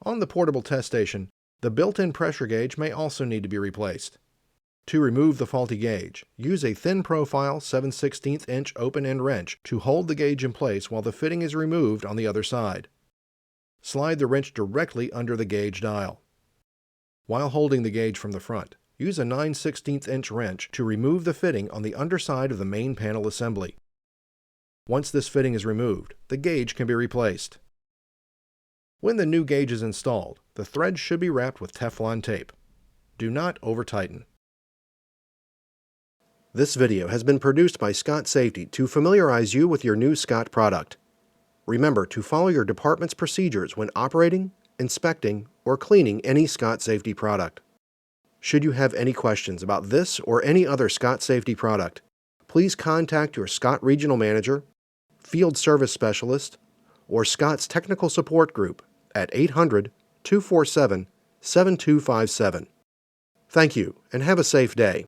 On the portable test station, the built-in pressure gauge may also need to be replaced. To remove the faulty gauge, use a thin-profile 7/16 inch open-end wrench to hold the gauge in place while the fitting is removed on the other side. Slide the wrench directly under the gauge dial. While holding the gauge from the front, use a 9/16 inch wrench to remove the fitting on the underside of the main panel assembly. Once this fitting is removed, the gauge can be replaced. When the new gauge is installed, the threads should be wrapped with Teflon tape. Do not over-tighten. This video has been produced by Scott Safety to familiarize you with your new Scott product. Remember to follow your department's procedures when operating, inspecting, or cleaning any Scott Safety product. Should you have any questions about this or any other Scott Safety product, please contact your Scott Regional Manager, Field Service Specialist, or Scott's Technical Support Group at 800-247-7257. Thank you, and have a safe day.